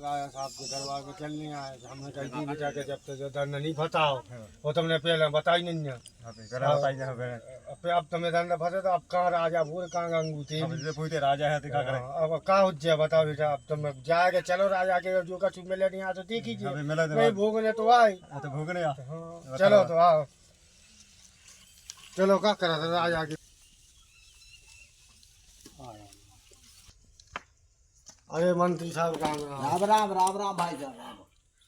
राजा साहब के दरबार में चलने आए, हमने कही जी बेटा के जब तक दंड नहीं फताओ वो तुमने पहले बताई नहीं है। अब तुम्हें दंड फते तो अब कहाँ राजा भूल कहाँ गंगू थे राजा है दिखा करे। अब कहाँ उज्जै बताओ बेटा। अब तुम जाएगा चलो राजा के जो कछु मिले नहीं आ तो देखीजिए नहीं भोगने तो आए तो भोगने चलो तो आओ चलो क्या करा था राजा के। अरे मंत्री साहब कहाँ राम राम राम राम भाई साहब,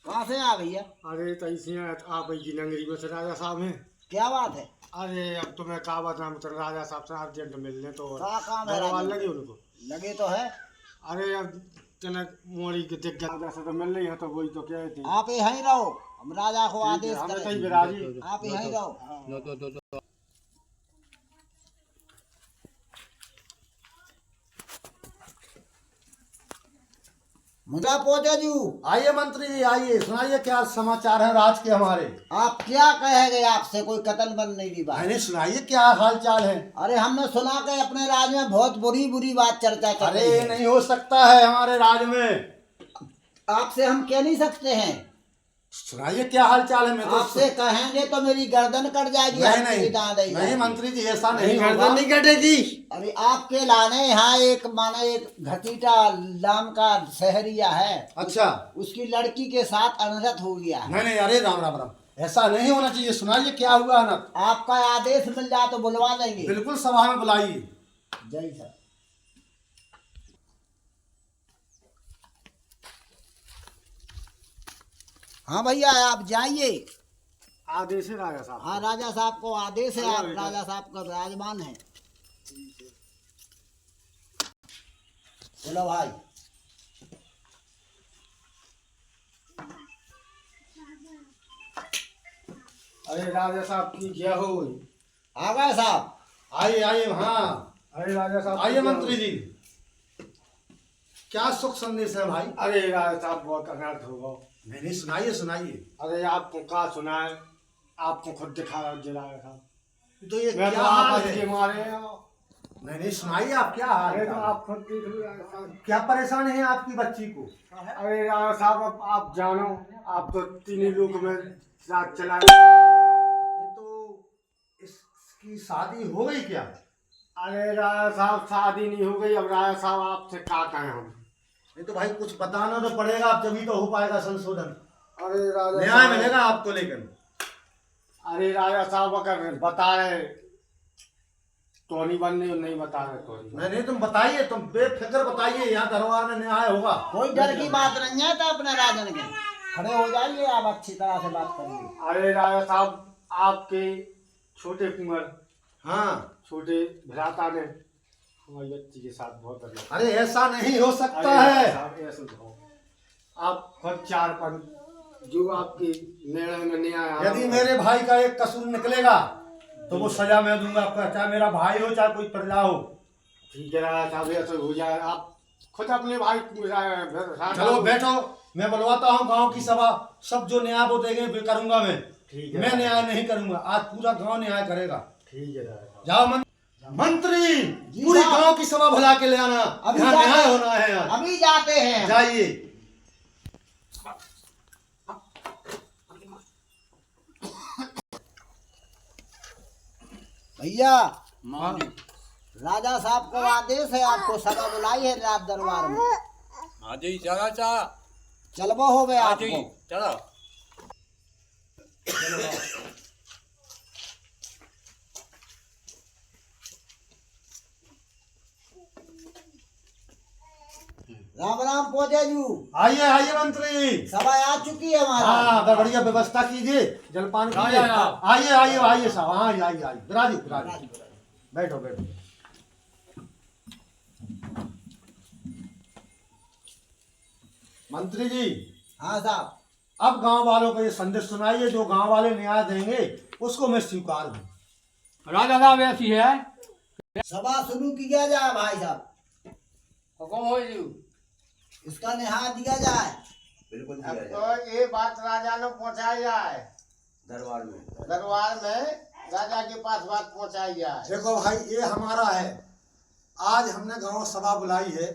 कहाँ से आ भैया? अरे तो इसी आप की नगरी में से राजा साहब हैं। क्या बात है? अरे अब तुम्हें कहा बता मतलब राजा साहब से अर्जेंट मिलने तो क्या काम है? दरबार लगे उनको लगे तो है। अरे अब जनक मोड़ी के दिक्कत राजा से तो मिल रही है तो वही तो कहे थे आप यहीं रहो, हम राजा को आदेश हमें करें। कहीं बिराजी आप यहीं रहो। मुझा पोते जू, आइए मंत्री जी आइए, सुनाइए क्या समाचार है राज के हमारे। आप क्या कहेंगे? आपसे कोई कतल बंद नहीं दी बात। मैंने सुनाइए क्या हाल चाल है। अरे हमने सुना कि अपने राज में बहुत बुरी बुरी बात चर्चा कर अरे रही है। नहीं हो सकता है हमारे राज में। आपसे हम कह नहीं सकते हैं। सुनाइए क्या हाल चाल है। मैं तो आपसे कहेंगे तो मेरी गर्दन कट जाएगी। नहीं मंत्री जी ऐसा नहीं होगा। गर्दन नहीं कटेगी। अरे आपके लाने यहाँ एक माने एक घसीटा नाम का शहरिया है। अच्छा उसकी लड़की के साथ अनर्थ हो गया है। नहीं अरे राम राम राम, ऐसा नहीं होना चाहिए। सुनाइए क्या हुआ ना। आपका आदेश मिल जाए तो बुलवा देंगे। बिल्कुल सभा में बुलाइए। जय सर। हाँ भैया आप जाइए। आदेश है राजा साहब। हाँ राजा साहब को आदेश है। आप राजा साहब का राजमान है। बोलो भाई। अरे राजा साहब की क्या हो गई? आ गए साहब? आइए आइए। हाँ अरे राजा साहब आइए मंत्री जी, क्या सुख संदेश है भाई। अरे राजा साहब बहुत अनर्थ हो गया। नहीं सुनाइए सुनाइए। अरे आपको क्या सुनाए, आपको खुद दिखा रहा राजा साहब। तो ये मैं क्या तो हाल आपस है। के मारे नहीं सुनाइए आप क्या हाल अरे तो है। आप खुद देख लो राजा साहब। क्या परेशान है आपकी बच्ची को। अरे राजा साहब अब आप जानो, आप तो तीन लोग में रात चलाए। तो इसकी शादी हो गई क्या। अरे राजा साहब शादी नहीं हो गई। अब राजा साहब आपसे क्या कहें हम। नहीं तो भाई कुछ बताना तो पड़ेगा, आप तभी तो हो पाएगा संशोधन। अरे राजा न्याय साहब मिलेगा आपको। लेकिन अरे राजा साहब अगर बता रहे तो नहीं बनने, नहीं बता रहे तो नहीं तुम बताइए, तुम बेफिक्र बताइए, यहाँ दरबार में न्याय होगा। कोई डर की बात नहीं है। तो अपने राजन के खड़े हो जाइए, आप अच्छी तरह से बात करिए। अरे राजा साहब आपके छोटे कुंवर, हाँ छोटे भ्राता ने हमारी बच्ची के साथ बहुत अच्छा। अरे ऐसा नहीं हो सकता अरे है। साहब ऐसे तो आप खुद चार पन जो आपके निर्णय में न्याय आया यदि मेरे भाई का एक कसूर निकलेगा तो वो सजा मैं दूंगा आपका, चाहे मेरा भाई हो चाहे कोई प्रजा हो। ठीक है राजा साहब ऐसे हो जाए। आप खुद अपने भाई चलो बैठो, मैं बुलवाता हूँ गांव की सभा। सब जो न्याय वो देंगे वे करूंगा मैं। ठीक है मैं न्याय नहीं करूंगा, आज पूरा गांव न्याय करेगा। ठीक है राजा साहब। जाओ मंत्री, पूरी गांव की सभा बुला के ले आना। अभी यहाँ न्याय होना है आज। अभी जाते हैं। जाइए। भैया राजा साहब को आदेश है, आपको सभा बुलाई है रात दरबार में। हाँ जी चला चा चलबो हो गया हाँ जी आपको। चलो। राम राम पोतेजू। आइए आइए मंत्री। सभा आ चुकी है हमारा। हाँ बढ़िया व्यवस्था कीजिए, जलपान कीजिए। आइए आइए आइए साहब। हाँ आइए आइए बिराजी बिराजी। बैठो बैठो। मंत्री जी हाँ साहब। अब गांव वालों को ये संदेश सुनाइए, जो गांव वाले न्याय देंगे उसको मैं स्वीकार हूँ। राजा साहब ऐसी है सभा शुरू किया जाए भाई साहब। हुक्म हो जी। इसका न्याय दिया जाए। बिल्कुल अब तो ये बात राजा ने पहुंचाई जाए दरबार में राजा के पास बात पहुंचाई जाए। देखो भाई ये हमारा है, आज हमने गांव सभा बुलाई है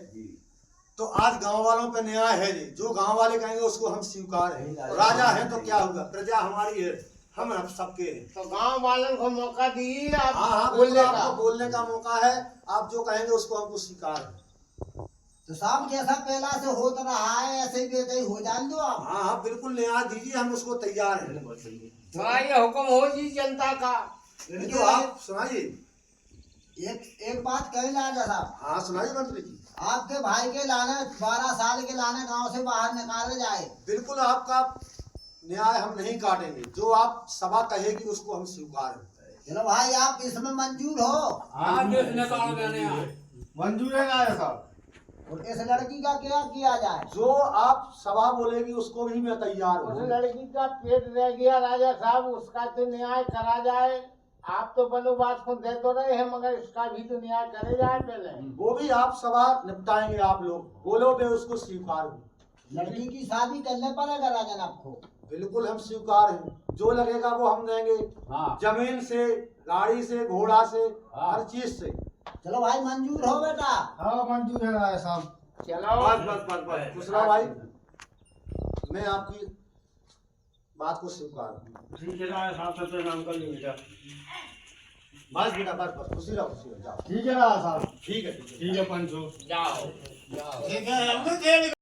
तो आज गांव वालों पे न्याय है जी, जो गांव वाले कहेंगे उसको हम स्वीकार है। राजा है तो क्या होगा, प्रजा हमारी है, हम सबके हैं। तो गांव वालों को मौका दिए आप हाँ, बोलने का। आपको बोलने का मौका है, आप जो कहेंगे उसको हमको स्वीकार है। तो साहब जैसा पहला से होता रहा है ऐसे ही वैसे ही हो जान दो आप। हाँ हाँ बिल्कुल न्याय दीजिए, हम उसको तैयार हैं। थोड़ा ये हुक्म हो जी जनता का। तो आप सुनाइए। एक बात कही राजा साहब, हाँ सुनाइए मंत्री जी। आपके भाई के लाने 12 साल के लाने गांव से बाहर निकाले जाए। बिल्कुल आपका न्याय हम नहीं काटेंगे, जो आप सभा कहेगी उसको हम स्वीकार हैं। चलो भाई आप इसमें मंजूर हो। हाँ देश निकाल देने आए। मंजूर है राजा साहब। और इस लड़की का क्या किया जाए? जो आप सभा बोलेगी उसको भी मैं तैयार उस हूँ। लड़की का पेट रह गया राजा साहब, उसका तो न्याय करा जाए। आप तो बंदोबस्त को दे तो रहे हैं, मगर इसका भी तो न्याय करे जाए पहले। वो भी आप सभा निपटाएंगे, आप लोग बोलो मैं उसको स्वीकार हूँ। लड़की की शादी करने पड़ेगा राजन आपको। बिल्कुल हम स्वीकार हैं, जो लगेगा वो हम देंगे। हाँ। जमीन से, गाड़ी से, घोड़ा से, हाँ। हर चीज से। चलो भाई मंजूर हो बेटा। हाँ मंजूर है राजा साहब। चलो बस दूसरा भाई, मैं आपकी बात को स्वीकार हूँ। ठीक है राजा साहब, से प्रणाम कर लीजिए बेटा। बस बेटा बस खुशी रहो जाओ। ठीक है राजा साहब। ठीक है ठीक है पंचो। जाओ जाओ। ठीक है।